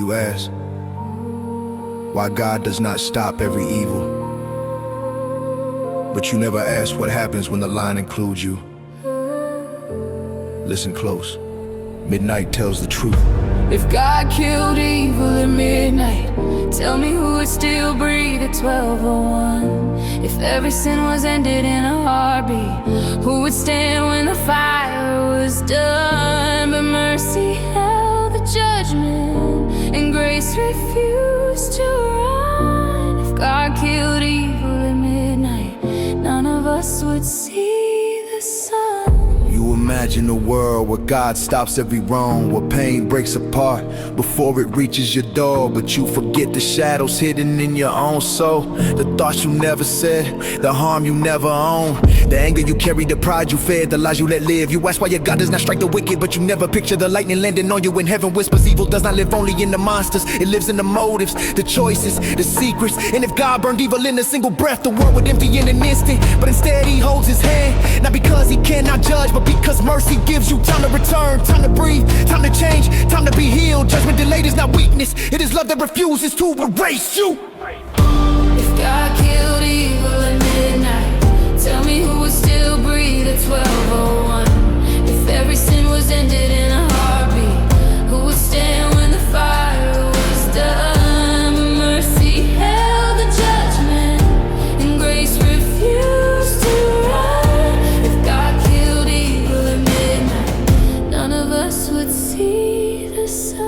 you ask why God does not stop every evil. But you never ask what happens when the line includes you. Listen close. Midnight tells the truth. If God killed evil at midnight, tell me who would still breathe at 12:01? If every sin was ended in a heartbeat, who would stand when the fire was done? But mercy held the judgment, and grace refused to run. If God killed evil at midnight, none of us would see the sun. You imagine a world where God stops every wrong, where pain breaks apart before it reaches your door. But you forget the shadows hidden in your own soul, the thoughts you never said, the harm you never owned, the anger you carry, the pride you fed, the lies you let live. You ask why your God does not strike the wicked, but you never picture the lightning landing on you. When heaven whispers evil does not live only in the monsters, it lives in the motives, the choices, the secrets. And if God burned evil in a single breath, the world would empty in an instant. But instead he holds his hand, not because he cannot judge, but because mercy gives you time to return, time to breathe, time to change, time to be healed. Judgment delayed is not weakness, it is love that refuses to erase you. If God killed evil at midnight, tell me who would still breathe at 12:01? If every sin was ended in a heartbeat, who would stand when the fire was done? Mercy held the judgment, and grace refused to run. If God killed evil at midnight, none of us would see the sun.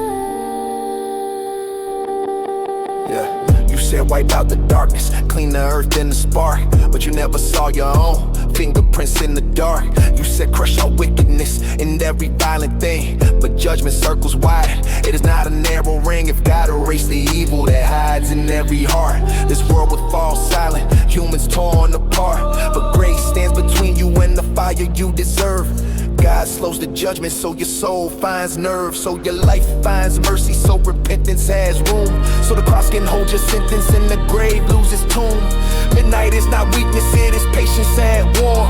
Yeah. You said wipe out the darkness, clean the earth and the spark, but you never saw your own fingerprints in the dark. You said crush all wickedness in every violent thing, but judgment circles wide. It is not a narrow ring. If God erased the evil that hides in every heart, this world would fall silent, humans torn apart. But grace stands between you and the fire you deserve. God slows the judgment so your soul finds nerve, so your life finds mercy, so repentance has room, so the cross can hold your sentence and the grave loses tomb. Midnight is not weakness, it is patience at war,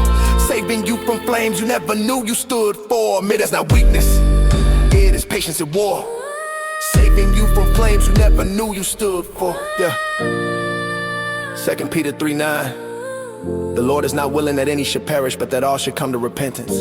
saving you from flames you never knew you stood for. Mid, that's not weakness, it is patience at war, saving you from flames you never knew you stood for. Yeah. 2 Peter 3:9. The Lord is not willing that any should perish, but that all should come to repentance.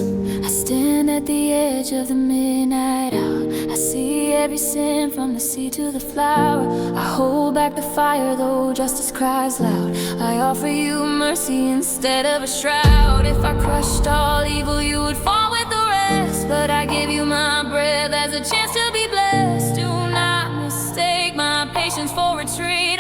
I stand at the edge of the midnight hour. I see every sin from the sea to the flower. I hold back the fire though justice cries loud. I offer you mercy instead of a shroud. If I crushed all evil, you would fall with the rest, but I give you my breath as a chance to be blessed. Do not mistake my patience for retreat.